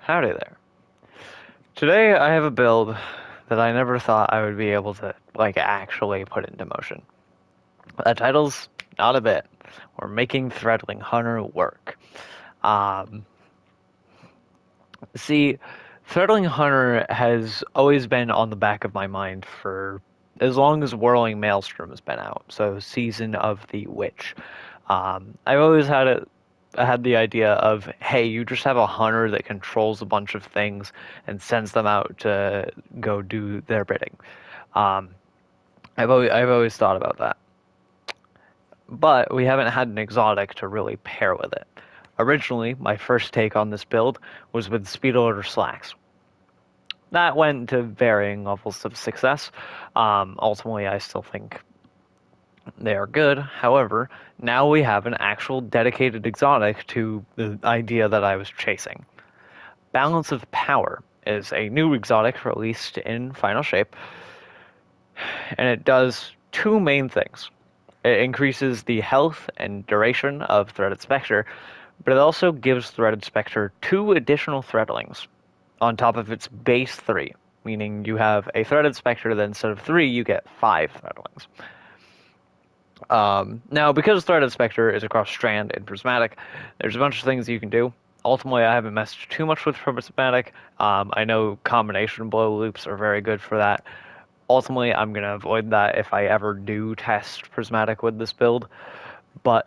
Howdy there. Today I have a build that I never thought I would be able to, actually put into motion. That title's not a bit. We're making Threadling Hunter work. Um, see, Threadling Hunter has always been on the back of my mind for as long as Whirling Maelstrom has been out, so Season of the Witch. I've always had the idea of, hey, you just have a hunter that controls a bunch of things and sends them out to go do their bidding. Um, I've always thought about that, but we haven't had an exotic to really pair with it. Originally, my first take on this build was with Speed Order Slacks. That went to varying levels of success. Ultimately, I still think they are good. However, now we have an actual dedicated exotic to the idea that I was chasing. Balance of Power is a new exotic released in Final Shape, and it does two main things. It increases the health and duration of Threaded Spectre, but it also gives Threaded Spectre two additional Threadlings on top of its base three, meaning you have a Threaded Spectre, then instead of three, you get five Threadlings. Now, because Threaded Spectre is across Strand and Prismatic, there's a bunch of things you can do. Ultimately, I haven't messed too much with Prismatic. I know combination blow loops are very good for that. Ultimately, I'm going to avoid that if I ever do test Prismatic with this build. But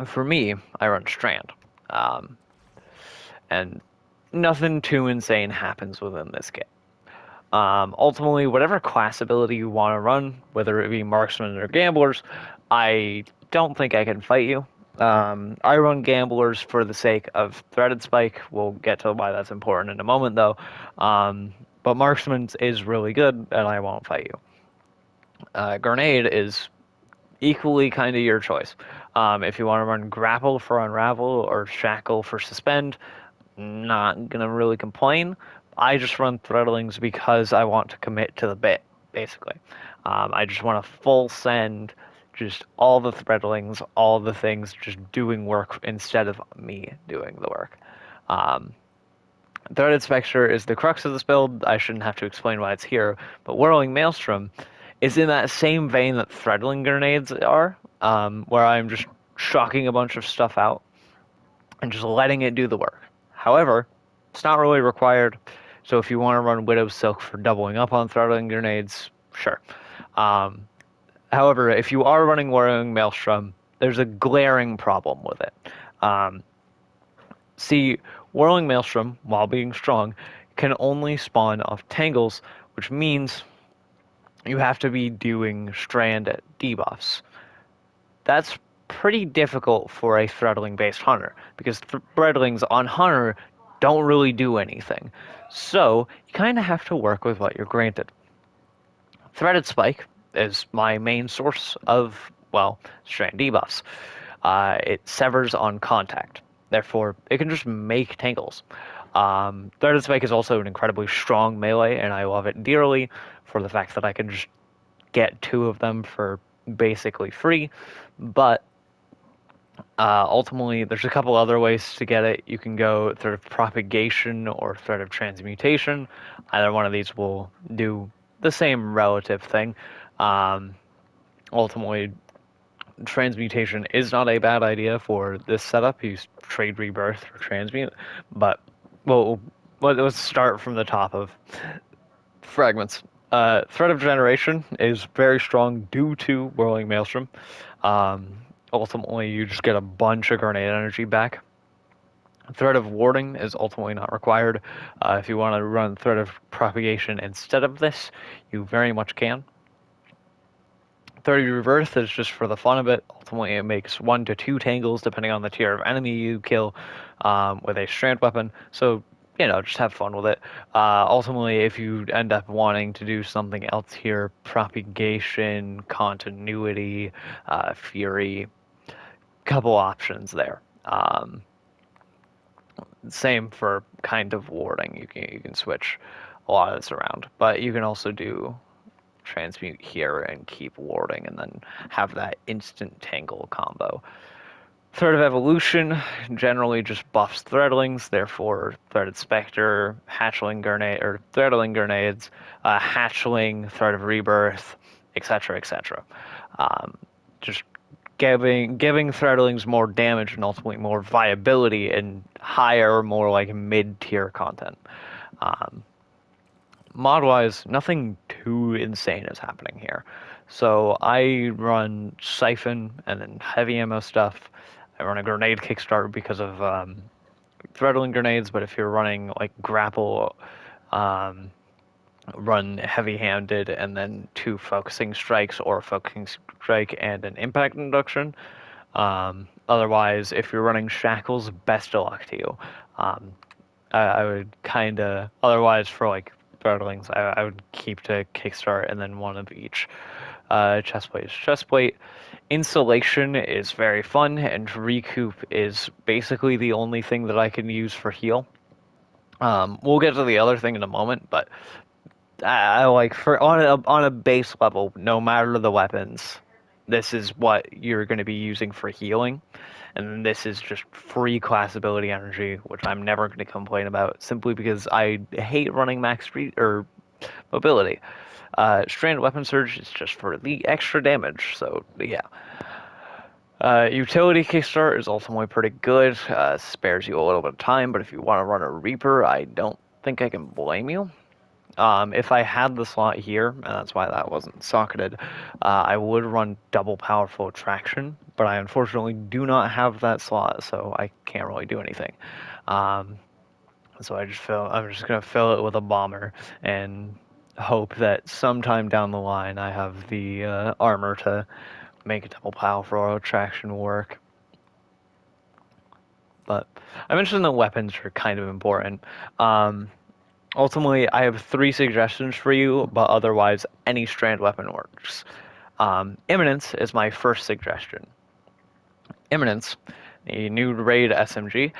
for me, I run Strand. Um, and nothing too insane happens within this kit. Ultimately, whatever class ability you want to run, whether it be marksmen or gamblers, I don't think I can fight you. I run gamblers for the sake of threaded spike. We'll get to why that's important in a moment, though. But marksman is really good, and I won't fight you. Grenade is equally kind of your choice. If you want to run grapple for unravel or shackle for suspend, not gonna really complain. I just run Threadlings because I want to commit to the bit, basically. I just want to full send just all the Threadlings, all the things just doing work instead of me doing the work. Um, Threaded Spectre is the crux of this build. I shouldn't have to explain why it's here, but Whirling Maelstrom is in that same vein that Threadling grenades are, where I'm just shocking a bunch of stuff out and just letting it do the work. However, it's not really required. So if you want to run Widow's Silk for doubling up on throttling grenades, sure. Um, However, if you are running Whirling Maelstrom, there's a glaring problem with it. Um, See, Whirling Maelstrom, while being strong, can only spawn off tangles, which means you have to be doing strand debuffs. That's pretty difficult for a threadling based hunter because threadlings on hunter don't really do anything. So you kind of have to work with what you're granted. Threaded Spike is my main source of, well, strand debuffs. It severs on contact. Therefore, it can just make tangles. Threaded Spike is also an incredibly strong melee, and I love it dearly for the fact that I can just get two of them for basically free. But ultimately, there's a couple other ways to get it. You can go thread of propagation or thread of transmutation. Either one of these will do the same relative thing. Um, Ultimately, transmutation is not a bad idea for this setup. You trade rebirth for transmute, but well, let's start from the top of fragments. Thread of generation is very strong due to Whirling Maelstrom. Um, Ultimately, you just get a bunch of grenade energy back. Thread of warding is ultimately not required. If you want to run thread of propagation instead of this, you very much can. Thread of rebirth is just for the fun of it. Ultimately, it makes 1 to 2 tangles depending on the tier of enemy you kill with a strand weapon. So just have fun with it. Ultimately, if you end up wanting to do something else here, propagation, continuity, fury, couple options there. Same for kind of warding. You can switch a lot of this around, but you can also do transmute here and keep warding, and then have that instant tangle combo. Thread of Evolution generally just buffs Threadlings, therefore Threaded Spectre, Hatchling Grenade, or Threadling Grenades, Hatchling, Thread of Rebirth, etc., etc. Um, just giving Threadlings more damage and ultimately more viability in higher, more like mid-tier content. Um, Mod-wise, nothing too insane is happening here. So I run Siphon and then heavy ammo stuff. I run a grenade kickstart because of threadling grenades, but if you're running like grapple, um, run heavy-handed and then two focusing strikes or a focusing strike and an impact induction. Otherwise, if you're running shackles, best of luck to you. Um, I would kind of, otherwise for like throttlings, I would keep to kickstart and then one of each. Chestplate is chestplate. Insulation is very fun, and recoup is basically the only thing that I can use for heal. We'll get to the other thing in a moment, but I like for on a base level, no matter the weapons, this is what you're going to be using for healing, and this is just free class ability energy, which I'm never going to complain about, simply because I hate running max speed or mobility. Strand weapon surge is just for the extra damage, so yeah. Utility kickstart is ultimately pretty good. Spares you a little bit of time, but if you want to run a Reaper, I don't think I can blame you. If I had the slot here, and that's why that wasn't socketed, I would run double powerful attraction, but I unfortunately do not have that slot, so I can't really do anything. Um, so I'm just gonna fill it with a bomber and hope that sometime down the line I have the armor to make a double powerful attraction work. But I mentioned the weapons are kind of important. Um, Ultimately, I have three suggestions for you, but otherwise, any strand weapon works. Imminence is my first suggestion. Imminence, a new raid SMG,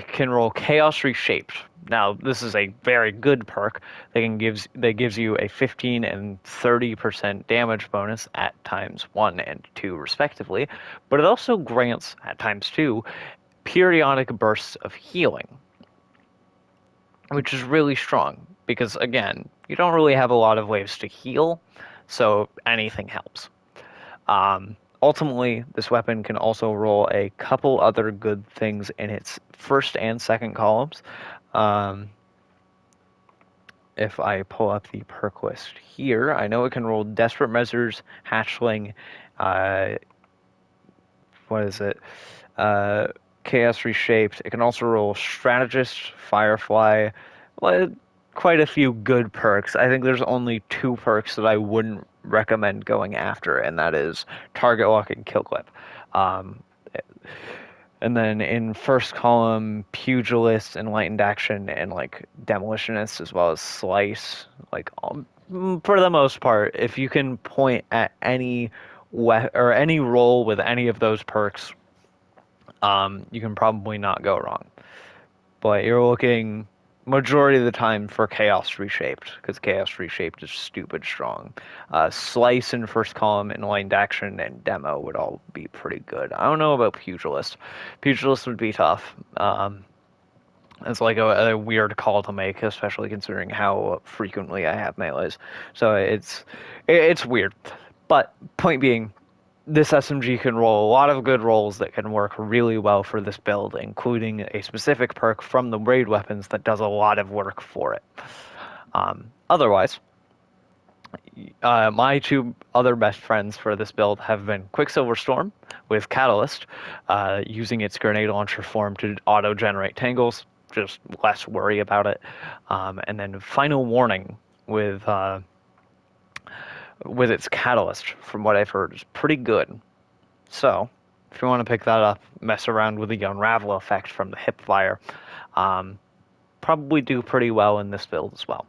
can roll Chaos Reshaped. Now, this is a very good perk that gives you a 15 and 30% damage bonus at times 1 and 2 respectively, but it also grants at times 2 periodic bursts of healing, which is really strong because again, you don't really have a lot of ways to heal, so anything helps. Ultimately, this weapon can also roll a couple other good things in its first and second columns. Um, if I pull up the perk list here, I know it can roll Desperate Measures, Hatchling, uh, what is it? Uh, Chaos Reshaped. It can also roll Strategist, Firefly, well, quite a few good perks. I think there's only two perks that I wouldn't recommend going after, and that is Target Lock and Kill Clip. Um, and then in first column, Pugilist, Enlightened Action, and like Demolitionist, as well as Slice. Like for the most part, if you can point at any or any roll with any of those perks, you can probably not go wrong. But you're looking majority of the time for Chaos Reshaped, because Chaos Reshaped is stupid strong. Slice in first column, Enlightened Action, and Demo would all be pretty good. I don't know about Pugilist. Pugilist would be tough. It's like a weird call to make, especially considering how frequently I have melees. So it's weird. But point being, this SMG can roll a lot of good rolls that can work really well for this build, including a specific perk from the raid weapons that does a lot of work for it. Otherwise, my two other best friends for this build have been Quicksilver Storm with Catalyst, using its grenade launcher form to auto-generate tangles, just less worry about it. And then Final Warning with its Catalyst, from what I've heard, is pretty good. So, if you want to pick that up, mess around with the Unravel effect from the hip fire, probably do pretty well in this build as well.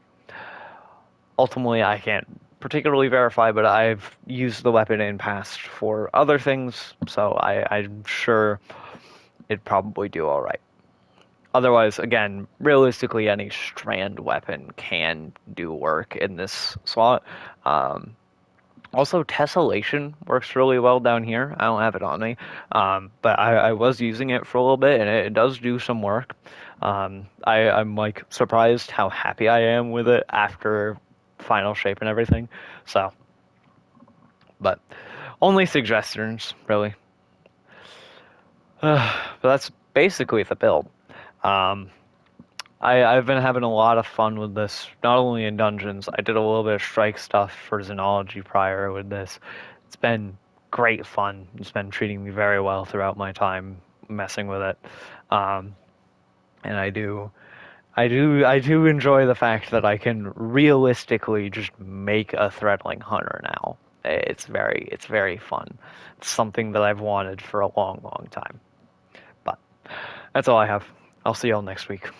Ultimately, I can't particularly verify, but I've used the weapon in past for other things, so I'm sure it'd probably do alright. Otherwise, again, realistically, any strand weapon can do work in this slot. Also, tessellation works really well down here. I don't have it on me, but I was using it for a little bit, and it does do some work. I'm like surprised how happy I am with it after final shape and everything. So, but only suggestions, really. But that's basically the build. Um, I've been having a lot of fun with this, not only in dungeons. I did a little bit of strike stuff for Xenology prior with this. It's been great fun. It's been treating me very well throughout my time messing with it. Um, and I do enjoy the fact that I can realistically just make a Threadling hunter now. It's very fun. It's something that I've wanted for a long, long time. But that's all I have. I'll see y'all next week.